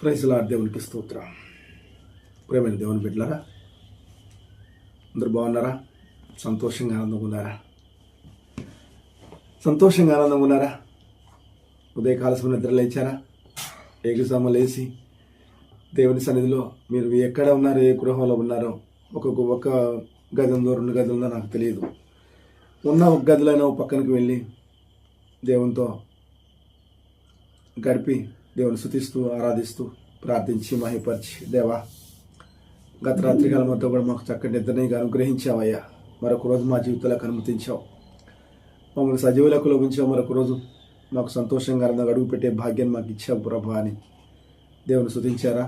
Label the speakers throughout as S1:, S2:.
S1: Praise Lord. దేవునికి స్తోత్రం. ప్రేమైన దేవుని బిడ్డలారా, అందరూ బాగున్నారా? సంతోషంగా ఆనందంగా ఉన్నారా? ఉదయకాలసం నిద్ర లేచారా? ఏకసమ లేచి దేవుని సన్నిధిలో మీరు ఎక్కడ ఉన్నారో, ఏ గృహంలో ఉన్నారో, ఒక గది ఉందో, 2 గదులు ఉందో నాకు తెలియదు. ఉన్న ఒక గదిలోనే ఒక పక్కనకి వెళ్ళి దేవునితో గడిపి దేవుని స్తుతిస్తూ, ఆరాధిస్తూ, ప్రార్థించి, మహిపరిచి, దేవా గత రాత్రికాలం మొత్తం కూడా మాకు చక్కటి నిద్రని అనుగ్రహించావయ్యా. మరొక రోజు మా జీవితాలకు అనుమతించావు, మమ్మల్ని సజీవులకు లోపించావు. మరొక రోజు మాకు సంతోషంగా అడుగు పెట్టే భాగ్యాన్ని మాకు ఇచ్చావు ప్రభా అని దేవుని స్తుతించారా,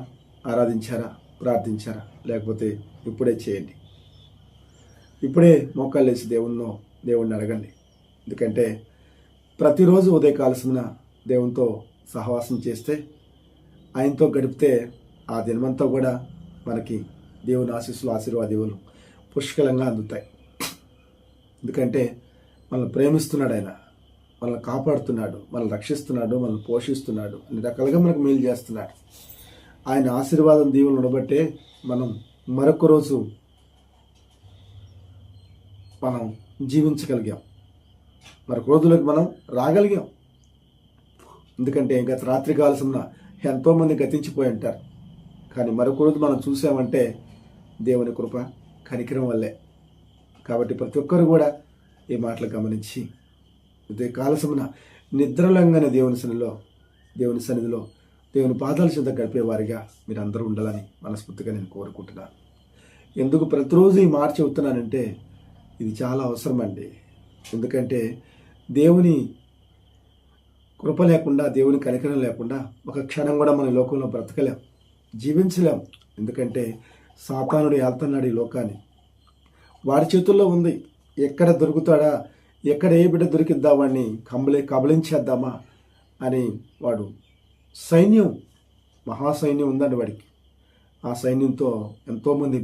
S1: ఆరాధించారా, ప్రార్థించారా? లేకపోతే ఇప్పుడే చేయండి. ఇప్పుడే మోకాళ్ళు వేసి దేవుణ్ణి అడగండి. ఎందుకంటే ప్రతిరోజు ఉదయకాలసిన దేవునితో సహవాసం చేస్తే, ఆయనతో గడిపితే ఆ దినమంతా కూడా మనకి దేవుని ఆశీస్సులు, ఆశీర్వాదాలు పుష్కలంగా అందుతాయి. ఎందుకంటే మనల్ని ప్రేమిస్తున్నాడు, ఆయన మనల్ని కాపాడుతున్నాడు, మనల్ని రక్షిస్తున్నాడు, మనల్ని పోషిస్తున్నాడు, అన్ని రకాలుగా మనకు మేలు చేస్తున్నాడు. ఆయన ఆశీర్వాదం దీవులు ఉండబట్టే మనం మరొక రోజు మనం జీవించగలిగాం, మరొక రోజులకు మనం రాగలిగాం. ఎందుకంటే గత రాత్రి కాలసమున ఎంతోమంది గతించిపోయి ఉంటారు, కానీ మరొక రోజు మనం చూసామంటే దేవుని కృప, కనికరం వల్లే. కాబట్టి ప్రతి ఒక్కరు కూడా ఈ మాటలు గమనించి ఇదే కాలసమున నిద్రలంగానే దేవుని సన్నిధిలో దేవుని పాదాల చెంత గడిపేవారిగా మీరు అందరూ ఉండాలని మనస్ఫూర్తిగా నేను కోరుకుంటున్నాను. ఎందుకు ప్రతిరోజు ఈ మాట చెబుతున్నానంటే ఇది చాలా అవసరం అండి. ఎందుకంటే దేవుని కృప లేకుండా, దేవుని కనికరం లేకుండా ఒక క్షణం కూడా మన లోకంలో బ్రతకలేం, జీవించలేం. ఎందుకంటే సాతానుడు ఏళ్తున్నాడు ఈ లోకాన్ని, వాడి చేతుల్లో ఉంది. ఎక్కడ దొరుకుతాడా, ఎక్కడ ఏ బిడ్డ దొరికిద్దా వాడిని కబలించేద్దామా అని వాడు సైన్యం, మహాసైన్యం ఉందండి వాడికి. ఆ సైన్యంతో ఎంతోమంది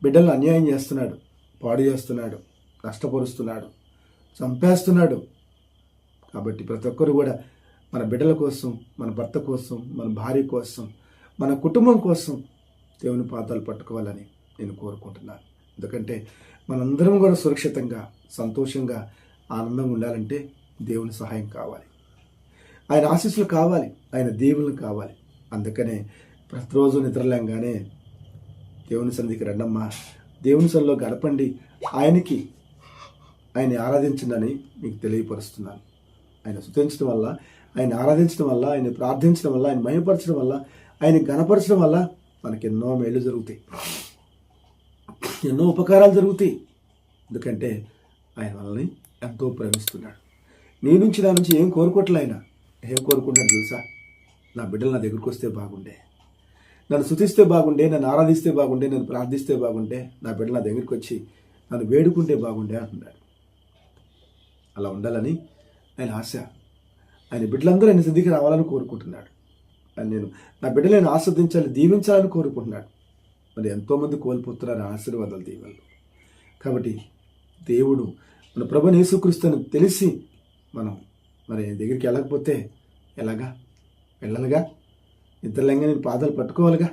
S1: బిడ్డలను అన్యాయం చేస్తున్నాడు, పాడు చేస్తున్నాడు, నష్టపరుస్తున్నాడు, చంపేస్తున్నాడు. కాబట్టి ప్రతి ఒక్కరు కూడా మన బిడ్డల కోసం, మన భర్త కోసం, మన భార్య కోసం, మన కుటుంబం కోసం దేవుని పాదాలు పట్టుకోవాలని నేను కోరుకుంటున్నాను. ఎందుకంటే మనందరం కూడా సురక్షితంగా, సంతోషంగా, ఆనందంగా ఉండాలంటే దేవుని సహాయం కావాలి, ఆయన ఆశీస్సులు కావాలి, ఆయన దీవులు కావాలి. అందుకనే ప్రతిరోజు నిద్రలేంగానే దేవుని సన్నిధికి రండమ్మా, దేవుని సన్నిధిలో గడపండి, ఆయన్ని ఆరాధించండి మీకు తెలియపరుస్తున్నాను. ఆయన స్తుతించడం వల్ల, ఆయన ఆరాధించడం వల్ల, ఆయన ప్రార్థించడం వల్ల, ఆయన మహిమపరచడం వల్ల, ఆయన ఘనపరచడం వల్ల మనకి ఎన్నో మేలు జరుగుతాయి, ఎన్నో ఉపకారాలు జరుగుతాయి. ఎందుకంటే ఆయన మనల్ని ఎంతో ప్రేమిస్తున్నాడు. నీ నుంచి నా నుంచి ఏం కోరుకోవట్లే, ఆయన ఏం కోరుకుంటాడు తెలుసా? నా బిడ్డలు నా దగ్గరికి వస్తే బాగుండే, నన్ను స్తుతిస్తే బాగుండే, నన్ను ఆరాధిస్తే బాగుండే, నన్ను ప్రార్థిస్తే బాగుండే, నా బిడ్డలు నా దగ్గరికి వచ్చి నన్ను వేడుకుంటే బాగుండే అంటున్నాడు. అలా ఉండాలని ఆయన ఆశ. ఆయన బిడ్డలందరూ ఆయన సన్నిధికి రావాలని కోరుకుంటున్నాడు. నేను నా బిడ్డలను ఆస్వాదించాలి, దీవించాలని కోరుకుంటున్నాడు. మరి ఎంతోమంది కోల్పోతున్నారు ఆశీర్వాదాలు, దీవెనలు. కాబట్టి దేవుడు మన ప్రభువుని యేసుక్రీస్తుని తెలిసి మనం మరి దగ్గరికి వెళ్ళకపోతే ఎలాగా? వెళ్ళాలిగా, నిద్రలేంగా నేను పాదాలు పట్టుకోవాలిగా.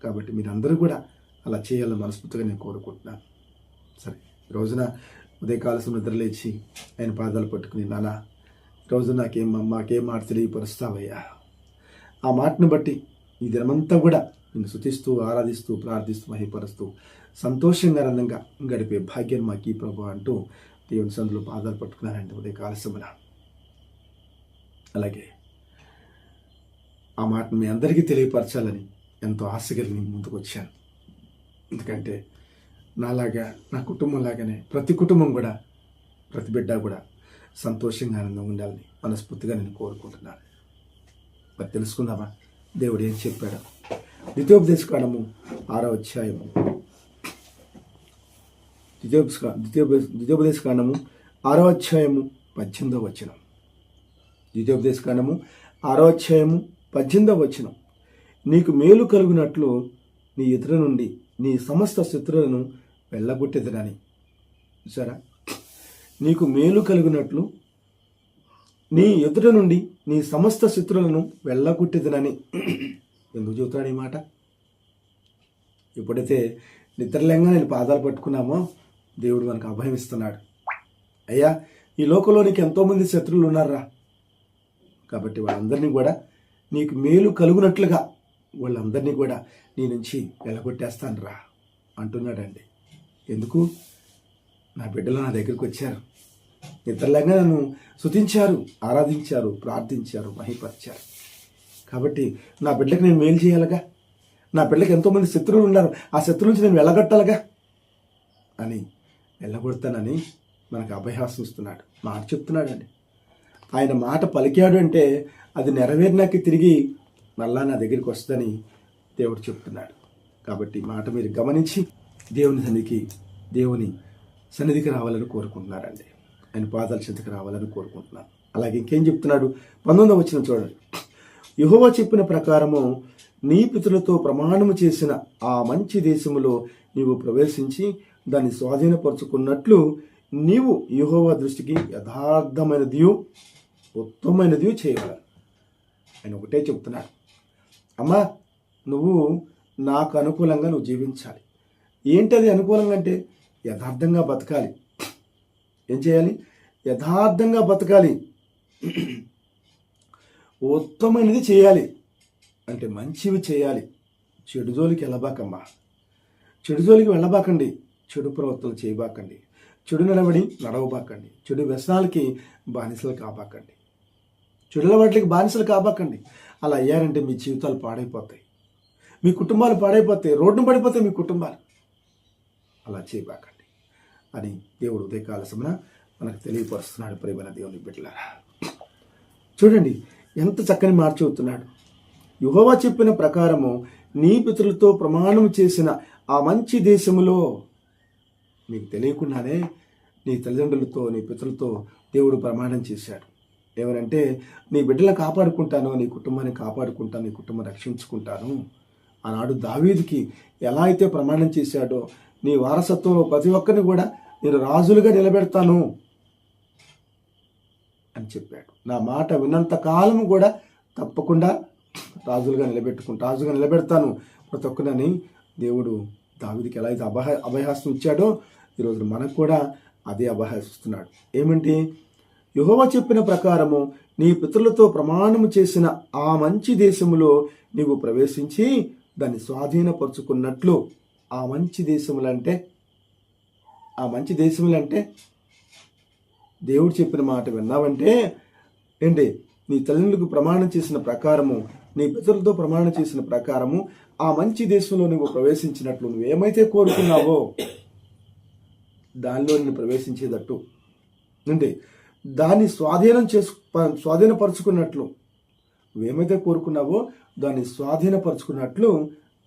S1: కాబట్టి మీరందరూ కూడా అలా చేయాలని మనస్ఫూర్తిగా నేను కోరుకుంటున్నాను. సరే, ఈ రోజున ఉదయకాలసం నిద్రలేచి ఆయన పాదాలు పట్టుకుని, నాన్న ఈరోజు మాకేం మాట తెలియపరుస్తావయ్యా, ఆ మాటను బట్టి ఈ దినమంతా కూడా నేను స్తుతిస్తూ, ఆరాధిస్తూ, ప్రార్థిస్తూ, మహిపరుస్తూ, సంతోషంగా, ఆనందంగా గడిపే భాగ్యం మాకు ఈ ప్రభు అంటూ దేవుని సన్నిధిలో పాదాలు పట్టుకున్నానండి ఉదయకాలసమున. అలాగే ఆ మాటను మీ అందరికీ తెలియపరచాలని ఎంతో ఆశగా నేను ముందుకు వచ్చాను. ఎందుకంటే నాలాగా, నా కుటుంబం లాగానే ప్రతి కుటుంబం కూడా, ప్రతి బిడ్డ కూడా సంతోషంగా, ఆనందంగా ఉండాలని మనస్ఫూర్తిగా నేను కోరుకుంటున్నాను. మరి తెలుసుకుందామా దేవుడు ఏం చెప్పాడు? ద్వితీయోపదేశకాండము 6వ అధ్యాయము, ద్వితీయోపదేశకాండము 6వ అధ్యాయము 18వ వచనం. ద్వితీయోపదేశకాండము 6వ అధ్యాయము 18వ వచనం. నీకు మేలు కలుగునట్లు నీ ఎదురు నుండి నీ సమస్త శత్రువులను వెళ్ళగొట్టెదనని. చూసారా? నీకు మేలు కలుగునట్లు నీ ఎదుట నుండి నీ సమస్త శత్రువులను వెళ్ళగొట్టేదనని ఎందుకు చెబుతాడు ఈ మాట? ఎప్పుడైతే నిద్రలేంగా నేను పాదాలు పట్టుకున్నామో దేవుడు మనకు అభయం ఇస్తున్నాడు. అయ్యా, ఈ లోకంలో నీకు ఎంతోమంది శత్రువులు ఉన్నారా, కాబట్టి వాళ్ళందరినీ కూడా నీకు మేలు కలుగునట్లుగా వాళ్ళందరినీ కూడా నీ నుంచి వెళ్ళగొట్టేస్తాను రా అంటున్నాడండి. ఎందుకు? నా బిడ్డలు నా దగ్గరికి వచ్చారు, నిద్రలేగా నన్ను స్తుతించారు, ఆరాధించారు, ప్రార్థించారు, మహిపరిచారు. కాబట్టి నా బిడ్డకి నేను మేలు చేయాలిగా, నా బిడ్డకి ఎంతోమంది శత్రువులు ఉన్నారు, ఆ శత్రువు నుంచి నేను వెళ్ళగొట్టాలిగా అని వెళ్ళగొడతానని మనకు అభయహాసం ఇస్తున్నాడు, మాట చెప్తున్నాడండి. ఆయన మాట పలికాడు అంటే అది నెరవేరినాక తిరిగి మళ్ళా నా దగ్గరికి వస్తుందని దేవుడు చెప్తున్నాడు. కాబట్టి మాట మీరు గమనించి దేవుని సన్నిధికి రావాలని కోరుకుంటున్నారండి. ఆయన పాదాల చెంతకు రావాలని కోరుకుంటున్నాను. అలాగే ఇంకేం చెప్తున్నాడు? 19వ వచనం చూడండి. యెహోవా చెప్పిన ప్రకారము నీ పితరులతో ప్రమాణము చేసిన ఆ మంచి దేశములో నీవు ప్రవేశించి దాన్ని స్వాధీనపరుచుకున్నట్లు నీవు యెహోవా దృష్టికి యథార్థమైనదియు ఉత్తమమైనదియు చేయగలరు. ఆయన ఒకటే చెప్తున్నాడు, అమ్మా నువ్వు నాకు అనుకూలంగా నువ్వు జీవించాలి. ఏంటది అనుకూలంగా అంటే యథార్థంగా బతకాలి. ఏం చేయాలి? యథార్థంగా బతకాలి. ఉత్తమమైనది చేయాలి అంటే మంచివి చేయాలి. చెడు జోలికి వెళ్ళబాకమ్మా, చెడు జోలికి వెళ్ళబాకండి, చెడు ప్రవర్తనలు చేయబాకండి, చెడు నిలబడి నడవబాకండి, చెడు వ్యసనాలకి బానిసలు కాబాకండి, చెడుల వాటికి బానిసలు కాబాకండి. అలా అయ్యారంటే మీ జీవితాలు పాడైపోతాయి, మీ కుటుంబాలు పాడైపోతాయి, రోడ్డున పడిపోతాయి మీ కుటుంబాలు. అలా చేయబాకండి అని దేవుడు ఉదయకాల సమన మనకు తెలియపరుస్తున్నాడు. ప్రియమైన దేవుని బిడ్డలారా, చూడండి ఎంత చక్కని మాట చెబుతున్నాడు. యెహోవా చెప్పిన ప్రకారము నీ పితరులతో ప్రమాణం చేసిన ఆ మంచి దేశములో, మీకు తెలియకుండానే నీ తల్లిదండ్రులతో నీ పితరులతో దేవుడు ప్రమాణం చేశాడు. ఏమనంటే నీ బిడ్డలను కాపాడుకుంటాను, నీ కుటుంబాన్ని కాపాడుకుంటాను, నీ కుటుంబం రక్షించుకుంటాను. ఆనాడు దావీదుకి ఎలా అయితే ప్రమాణం చేశాడో నీ వారసత్వంలో ప్రతి ఒక్కరిని కూడా నేను రాజులుగా నిలబెడతాను అని చెప్పాడు. నా మాట విన్నంత కాలము కూడా తప్పకుండా రాజుగా నిలబెడతాను ప్రతి ఒక్కరిని దేవుడు దావీదుకి ఎలా అయితే అభయహస్తం ఇచ్చాడో ఈరోజు మనకు కూడా అదే అభయహస్తున్నాడు. ఏమంటే యెహోవా చెప్పిన ప్రకారము నీ పితరులతో ప్రమాణము చేసిన ఆ మంచి దేశములో నీవు ప్రవేశించి దాన్ని స్వాధీనపరుచుకున్నట్లు. ఆ మంచి దేశములంటే దేవుడు చెప్పిన మాట విన్నావంటే ఏంటి? నీ తల్లిదండ్రులకు ప్రమాణం చేసిన ప్రకారము, నీ పితరులతో ప్రమాణం చేసిన ప్రకారము ఆ మంచి దేశంలో నువ్వు ప్రవేశించినట్లు, నువ్వేమైతే కోరుకున్నావో దానిలో నేను ప్రవేశించేటట్టు అంటే దాన్ని స్వాధీనపరుచుకున్నట్లు, నువ్వేమైతే కోరుకున్నావో దాన్ని స్వాధీనపరుచుకున్నట్లు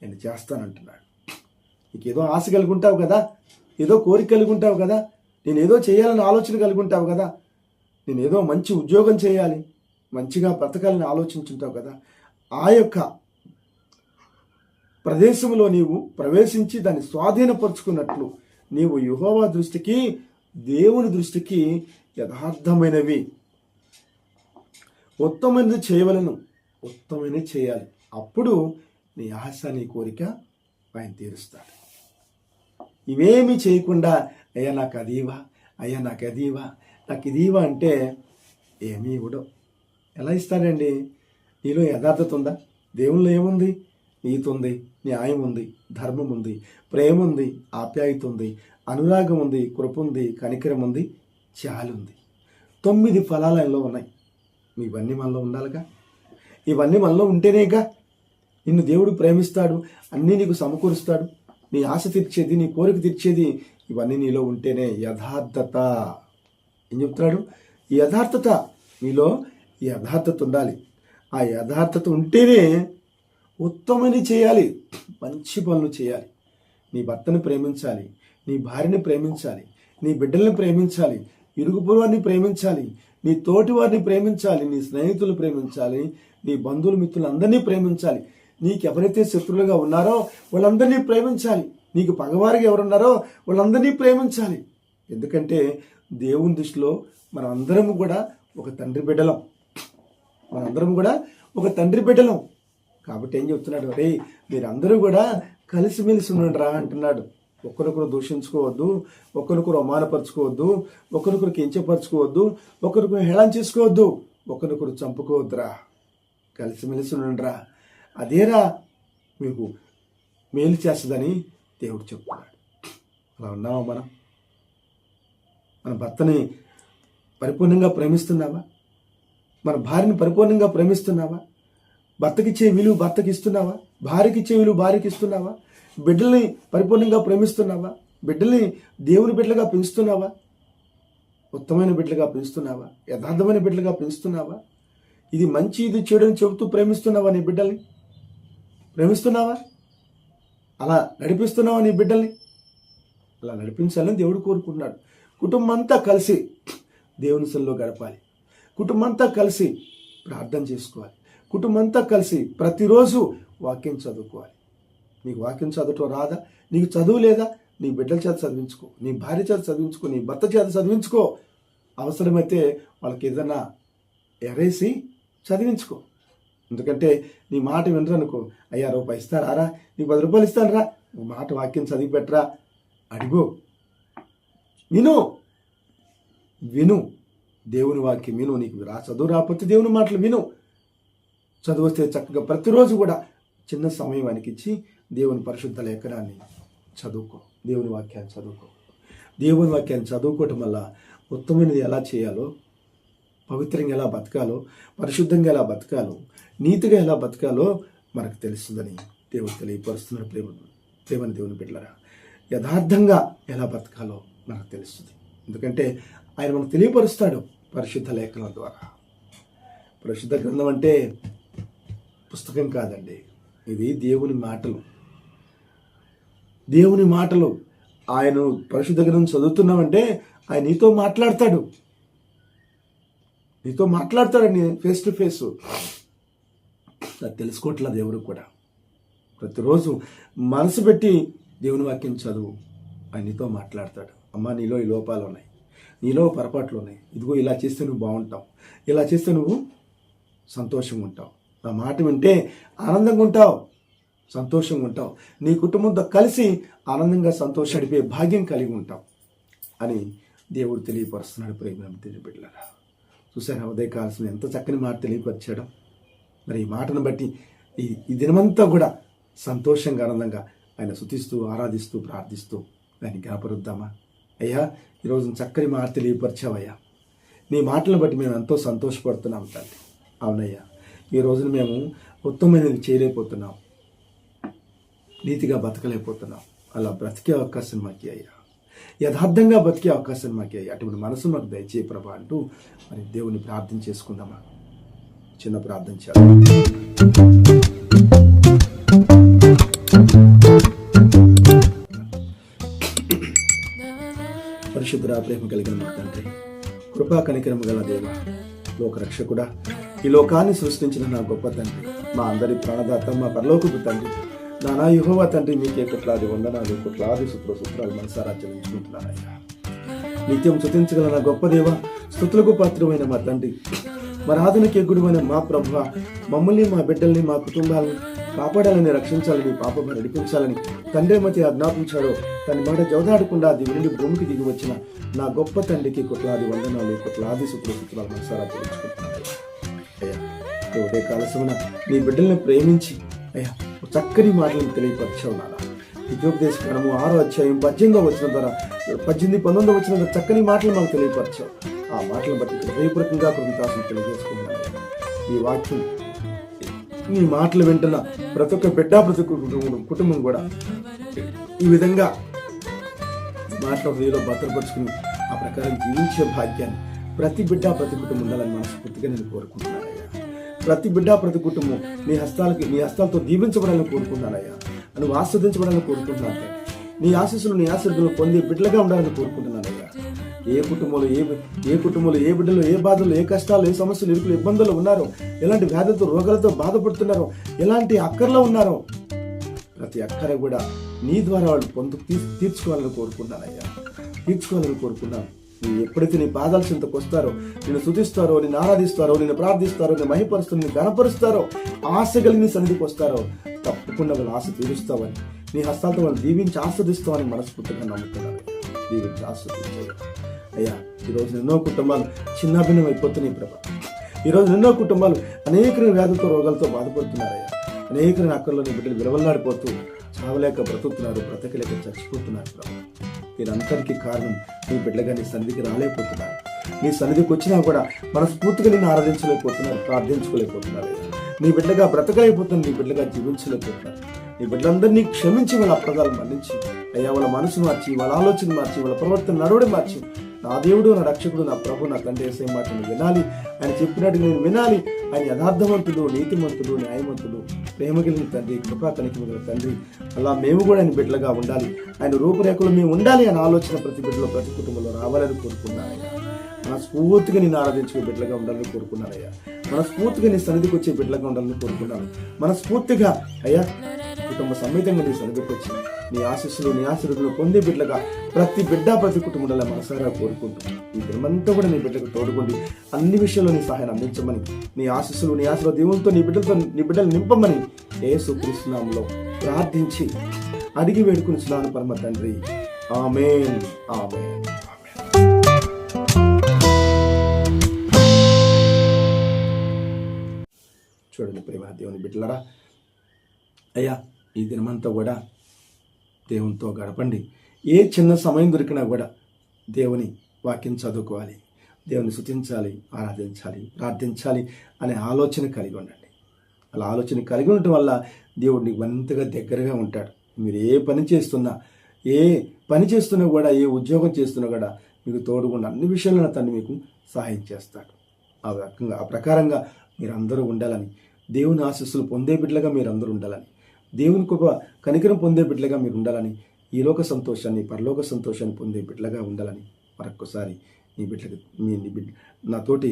S1: నేను చేస్తానంటున్నాడు. నీకేదో ఆశ కలిగి ఉంటావు కదా, ఏదో కోరిక కలిగి ఉంటావు కదా, నేనేదో చేయాలని ఆలోచన కలిగి ఉంటావు కదా, నేనేదో మంచి ఉద్యోగం చేయాలి, మంచిగా బ్రతకాలని ఆలోచించుంటావు కదా. ఆ యొక్క ప్రదేశంలో నీవు ప్రవేశించి దాన్ని స్వాధీనపరుచుకున్నట్లు నీవు యెహోవా దృష్టికి, దేవుని దృష్టికి యథార్థమైనవి ఉత్తమైనది చేయవలను, ఉత్తమైనది చేయాలి. అప్పుడు నీ ఆశ, నీ కోరిక ఆయన తీరుస్తాడు. ఇవేమీ చేయకుండా అయ్యా నాకు అదీవా, అయ్యా నాకు అదీవా, నాకు ఇదీవా అంటే ఏమీ ఇవ్వడం. ఎలా ఇస్తాడండి? నీలో యథార్థత ఉందా? దేవుల్లో ఏముంది? నీతి ఉంది, న్యాయం ఉంది, ధర్మం ఉంది, ప్రేమ ఉంది, ఆప్యాయత ఉంది, అనురాగం ఉంది, కృప ఉంది, కనికరం ఉంది, చాలు ఉంది. 9 ఫలాలు ఆయనలో ఉన్నాయి. ఇవన్నీ మనలో ఉండాలిగా. ఇవన్నీ మనలో ఉంటేనేగా నిన్ను దేవుడు ప్రేమిస్తాడు, అన్నీ నీకు సమకూరుస్తాడు, నీ ఆశ తీర్చేది, నీ కోరిక తీర్చేది ఇవన్నీ నీలో ఉంటేనే. యథార్థత ఏం చెప్తున్నాడు? యథార్థత, నీలో యథార్థత ఉండాలి. ఆ యథార్థత ఉంటేనే ఉత్తమని చేయాలి, మంచి పనులు చేయాలి. నీ భర్తను ప్రేమించాలి, నీ భార్యని ప్రేమించాలి, నీ బిడ్డల్ని ప్రేమించాలి, ఇరుగు పొరుగుని ప్రేమించాలి, నీ తోటి వారిని ప్రేమించాలి, నీ స్నేహితులు ప్రేమించాలి, నీ బంధువులు మిత్రులందరినీ ప్రేమించాలి. నీకు ఎవరైతే శత్రువులుగా ఉన్నారో వాళ్ళందరినీ ప్రేమించాలి. నీకు పగవారికి ఎవరున్నారో వాళ్ళందరినీ ప్రేమించాలి. ఎందుకంటే దేవుని దృష్టిలో మనం అందరము కూడా ఒక తండ్రి బిడ్డలం, మనందరం కూడా ఒక తండ్రి బిడ్డలం. కాబట్టి ఏం చెప్తున్నాడు, రే మీరందరూ కూడా కలిసిమెలిసి ఉండండి రా అంటున్నాడు. ఒకరికొకరు దూషించుకోవద్దు, ఒకరికొకరు అవమానపరచుకోవద్దు, ఒకరికొకరు కించపరచుకోవద్దు, ఒకరికొకరు హేళన చేసుకోవద్దు, ఒకరికొకరు చంపుకోవద్దురా, కలిసిమెలిసి ఉండండిరా, అదేరా మీకు మేలు చేస్తుందని దేవుడు చెప్తున్నాడు. అలా ఉన్నావా మనం? మన భర్తని పరిపూర్ణంగా ప్రేమిస్తున్నావా? మన భార్యని పరిపూర్ణంగా ప్రేమిస్తున్నావా? భర్తకిచ్చే విలువ భర్తకి ఇస్తున్నావా? భార్యకిచ్చే విలువ భార్యకి ఇస్తున్నావా? బిడ్డల్ని పరిపూర్ణంగా ప్రేమిస్తున్నావా? బిడ్డల్ని దేవుని బిడ్డలుగా పెంచుతున్నావా? ఉత్తమమైన బిడ్డలుగా పెంచుతున్నావా? యథార్థమైన బిడ్డలుగా పెంచుతున్నావా? ఇది మంచి ఇది చెడు అని చెబుతూ ప్రేమిస్తున్నావా? నీ బిడ్డల్ని ప్రేమిస్తున్నావా? అలా నడిపిస్తున్నావా నీ బిడ్డల్ని? అలా నడిపించాలని దేవుడు కోరుకుంటున్నాడు. కుటుంబం అంతా కలిసి దేవుని సన్నిధిలో గడపాలి. కుటుంబం అంతా కలిసి ప్రార్థన చేసుకోవాలి. కుటుంబం అంతా కలిసి ప్రతిరోజు వాక్యం చదువుకోవాలి. నీకు వాక్యం చదవటం రాదా? నీకు చదువు లేదా? నీ బిడ్డల చేత చదివించుకో, నీ భార్య చేత చదివించుకో, నీ భర్త చేత చదివించుకో. అవసరమైతే వాళ్ళకి ఏదైనా ఎరేసి చదివించుకో. ఎందుకంటే నీ మాట వినరనుకో, అయ్యా రూపాయి ఇస్తారా, నీకు 10 రూపాయలు ఇస్తాను రా, నువ్వు మాట వాక్యం చదివి పెట్టరా, అడిగో, విను విను దేవుని వాక్యం విను. నీకు చదువు రాకపోతే దేవుని మాటలు విను. చదువు వస్తే చక్కగా ప్రతిరోజు కూడా చిన్న సమయం అనికిచ్చి దేవుని పరిశుద్ధ లేఖనాన్ని చదువుకో, దేవుని వాక్యాన్ని చదువుకో. దేవుని వాక్యాన్ని చదువుకోవటం వల్ల ఉత్తమైనది ఎలా చేయాలో, పవిత్రంగా ఎలా బతకాలో, పరిశుద్ధంగా ఎలా బతకాలో, నీతిగా ఎలా బతకాలో మనకు తెలుస్తుందని దేవుడు తెలియపరుస్తున్నాడు. ప్రేమని దేవుని బిడ్డలారా, యథార్థంగా ఎలా బతకాలో మనకు తెలుస్తుంది. ఎందుకంటే ఆయన మనకు తెలియపరుస్తాడు పరిశుద్ధ లేఖనం ద్వారా. పరిశుద్ధ గ్రంథం అంటే పుస్తకం కాదండి, ఇది దేవుని మాటలు. దేవుని మాటలు. ఆయన పరిశుద్ధ గ్రంథం చదువుతున్నామంటే ఆయన నీతో మాట్లాడతాడు, నీతో మాట్లాడతాడండి ఫేస్ టు ఫేస్. అది తెలుసుకోవట్లేదు దేవుడు కూడా. ప్రతిరోజు మనసు పెట్టి దేవుని వాక్యం చదువు, ఆయన నీతో మాట్లాడతాడు. అమ్మ నీలో ఈ లోపాలు ఉన్నాయి, నీలో పొరపాట్లు ఉన్నాయి, ఇదిగో ఇలా చేస్తే నువ్వు బాగుంటావు, ఇలా చేస్తే నువ్వు సంతోషంగా ఉంటావు, నా మాట వింటే ఆనందంగా ఉంటావు, సంతోషంగా ఉంటావు, నీ కుటుంబంతో కలిసి ఆనందంగా సంతోషం అడిపే భాగ్యం కలిగి ఉంటావు అని దేవుడు తెలియపరుస్తున్నాడు. ప్రేమ తెలియబిడ్డలారా, చూసారా ఉదయకాల్సిన ఎంత చక్కని మాట తెలియపరిచాడు. మరి ఈ మాటను బట్టి ఈ దినమంతా కూడా సంతోషంగా ఆనందంగా ఆయన స్తుతిస్తూ ఆరాధిస్తూ ప్రార్థిస్తూ ఆయన జ్ఞాపరుద్దామా? అయ్యా ఈరోజు చక్కని మాట తెలియపరిచావయ్యా, నీ మాటలను బట్టి మేము ఎంతో సంతోషపడుతున్నాం తండ్రి. అవునయ్యా, ఈ రోజున మేము ఉత్తమమైనది చేయలేకపోతున్నాం, నీతిగా బతకలేకపోతున్నాం. అలా బ్రతికే అవకాశం మాకు అయ్యా, యథార్థంగా బతికే అవకాశం మాకు అయ్యా. అటువంటి మనసు మాకు దయచేయ ప్రభా అంటూ మరి దేవుని ప్రార్థన చేసుకుందామా? చిన్న ప్రార్థన చేద్దాం. పరిశుద్ధ ప్రేమ కలిగిన మా తండ్రి, కృపా కనికరము గల దేవ, లోక రక్షకుడా, ఈ లోకాన్ని సృష్టించిన నా గొప్ప తండ్రి, మా అందరి ప్రాణదాత, మా పరలోకపు తండ్రి, నానా యెహోవా తండ్రి, మీకే కొట్లాది వందనాలు, కొట్లాది సూత్రాలు మనసారా చెల్లించుకుంటున్నానయ్యా. నిత్యం స్తుతించగల నా గొప్ప దేవ, స్తుతులకు పాత్రమైన మా తండ్రి, మరాధనకి ఎగ్గుడుమైన మా ప్రభువ, మమ్మల్ని మా బిడ్డల్ని మా కుటుంబాలను కాపాడాలని, రక్షించాలని, పాపము నడిపించాలని తండ్రి మతి ఆజ్ఞాపించాడో తన మాట జవదాడకుండా దివి భూమికి దిగి వచ్చిన నా గొప్ప తండ్రికి కొట్లాది వందనాలు, కొట్లాది సూత్రాలు మనసారా చెల్లించుకుంటున్నాను. అయ్యా ఉదయ కాలసమున నీ బిడ్డల్ని ప్రేమించి అయ్యా చక్కని మాటలను తెలియపరిచావు నాన్న. విద్యోపదేశకరణము 6వ అధ్యాయం 18వ వచనం ద్వారా 18-19వ వచనం ద్వారా చక్కని మాటలు మాకు తెలియపరిచావు. ఆ మాటలను బట్టి హృదయపూర్వకంగా కృతజ్ఞతలు తెలియజేసుకుంటున్నాను. ఈ వాక్యం నీ మాటలు వింటున్న ప్రతి ఒక్క బిడ్డ, ప్రతి ఒక్క కుటుంబం కూడా ఈ విధంగా మాటల హృదయంలో భద్రపరుచుకుని ఆ ప్రకారం జీవించే భాగ్యాన్ని ప్రతి బిడ్డ, ప్రతి కుటుంబం ఉండాలని మనస్ఫూర్తిగా నేను కోరుకుంటున్నానయ్యా. ప్రతి బిడ్డ, ప్రతి కుటుంబం నీ హస్తాలతో దీవించబడాలని కోరుకుంటున్నానయ్యా. నువ్వు ఆస్వాదించబడాలని కోరుకుంటున్నాను. నీ ఆశీస్సులు, నీ ఆశీర్వాదాలు పొంది బిడ్డలుగా ఉండాలని కోరుకుంటున్నానయ్యా. ఏ కుటుంబంలో ఏ బిడ్డలు ఏ బాధలు, ఏ కష్టాలు, ఏ సమస్యలు, ఇరుకులు, ఇబ్బందులు ఉన్నారో, ఎలాంటి వ్యాధులతో, రోగాలతో బాధపడుతున్నారో, ఎలాంటి అక్కర్లో ఉన్నారో, ప్రతి అక్కర కూడా నీ ద్వారా వాళ్ళు తీర్చుకోవాలని కోరుకున్నానయ్యా. తీర్చుకోవాలని కోరుకున్నాను. నువ్వు ఎప్పుడైతే నీ పాదాల చెంతకు వస్తారో, నిన్ను స్తుతిస్తారో, నిన్ను ఆరాధిస్తారో, నిన్ను ప్రార్థిస్తారో, నిన్ను మహిపరుస్తారో, నిన్ను గణపరుస్తారో, ఆశ కలిగి నీ సన్నిధికి వస్తారో తప్పకుండా వాళ్ళ ఆశ తీరుస్తావని, నీ హస్తాలతో వాళ్ళు దీవించి ఆస్వాదిస్తావని మనస్ఫూర్తిగా నమ్ముతున్నారు. దీవించి ఆస్వాదించారు అయ్యా. ఈరోజు ఎన్నో కుటుంబాలు చిన్నాభిన్నం అయిపోతున్నాయి ప్రభా. ఈరోజు ఎన్నో కుటుంబాలు అనేక వ్యాధులతో, రోగాలతో బాధపడుతున్నారయ్యా. అనేక అక్కర్లో నీ బిడ్డలు విలువలాడిపోతూ చావలేక బ్రతుకుతున్నారు, బ్రతకలేక చచ్చిపోతున్నారు ప్రభా. దీనంతటికీ కారణం నీ బిడ్డగా నీ సన్నిధికి రాలేకపోతున్నారు. నీ సన్నిధికి వచ్చినా కూడా మనస్ఫూర్తిగా నిన్ను ఆరాధించలేకపోతున్నారు, ప్రార్థించుకోలేకపోతున్నారు. నీ బిడ్డగా బ్రతకలేకపోతున్నారు, నీ బిడ్డగా జీవించలేకపోతున్నారు. నీ బిడ్డలందరినీ క్షమించి వాళ్ళ అప్రదాలు మన్నించి అయ్యా, వాళ్ళ మనసు మార్చి, వాళ్ళ ఆలోచన మార్చి, వాళ్ళ ప్రవర్తన నడవడి మార్చి, నా దేవుడు, నా రక్షకుడు, నా ప్రభు, నా తండ్రి యేసయ్య మాటను వినాలి, ఆయన చెప్పినట్టుగా నేను వినాలి. ఆయన యథార్థవంతుడు, నీతిమంతుడు, న్యాయవంతుడు, ప్రేమ కలిగిన తండ్రి, కృపా కనికమైన తండ్రి. అలా మేము కూడా ఆయన బిడ్డలుగా ఉండాలి, ఆయన రూపురేఖలు మేము ఉండాలి అనే ఆలోచన ప్రతి బిడ్డలో, ప్రతి కుటుంబంలో రావాలని కోరుకున్నారయ్యా. మనస్ఫూర్తిగా నేను ఆరాధించుకునే బిడ్డలుగా ఉండాలని కోరుకున్నారయ్యా. మనస్ఫూర్తిగా నీ సన్నిధికి వచ్చే బిడ్డలుగా ఉండాలని కోరుకున్నాను. మనస్ఫూర్తిగా అయ్యా కుటుంబ సమేతంగా నీ సన్నిధికి వచ్చి నీ ఆశీస్సులు, నీ ఆశీర్వాదాలు పొందే బిడ్డగా ప్రతి బిడ్డ, ప్రతి కుటుంబంలో మనసారా కోరుకుంటూ ఈ దినమంతా కూడా నీ బిడ్డకు తోడుకుండి అన్ని విషయాల్లో నీ సహాయం అందించమని, నీ ఆశీస్సులు, నీ ఆశీర్వాద దేవునితో నీ బిడ్డలు నింపమని యేసుక్రీస్తు నామములో ప్రార్థించి అడిగి వేడుకొనుచున్నాను పరమ తండ్రి. ఆమేన్, ఆమేన్. చూడండి ప్రేమ దేవుని బిడ్డలారా, అయ్యా ఈ దినమంతా కూడా దేవునితో గడపండి. ఏ చిన్న సమయం దొరికినా కూడా దేవుని వాక్యం చదువుకోవాలి, దేవుని స్తుతించాలి, ఆరాధించాలి, ప్రార్థించాలి అనే ఆలోచన కలిగి ఉండండి. అలా ఆలోచన కలిగి ఉండటం వల్ల దేవుడు నీకు మరింతగా దగ్గరగా ఉంటాడు. మీరు ఏ పని చేస్తున్నా కూడా, ఏ ఉద్యోగం చేస్తున్నా కూడా మీకు తోడుగుండా అన్ని విషయాల్లో తను మీకు సహాయం చేస్తాడు. ఆ ప్రకారంగా మీరందరూ ఉండాలని, దేవుని ఆశీస్సులు పొందే బిడ్డలుగా మీరందరూ ఉండాలని, దేవుని కృప కనికరం పొందే బిడ్డలుగా మీరు ఉండాలని, ఈ లోక సంతోషాన్ని, పరలోక సంతోషాన్ని పొందే బిడ్డలుగా ఉండాలని మరొక్కసారి నీ బిడ్డ నాతోటి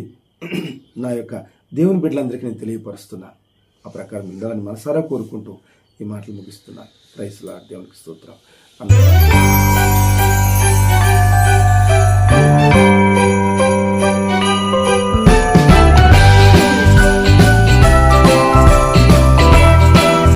S1: నా యొక్క దేవుని బిడ్డలందరికీ నేను తెలియపరుస్తున్నాను. ఆ ప్రకారం ఉండాలని మనసారా కోరుకుంటూ ఈ మాటలు ముగిస్తున్నాను. Praise Lord. దేవునికి స్తోత్రం.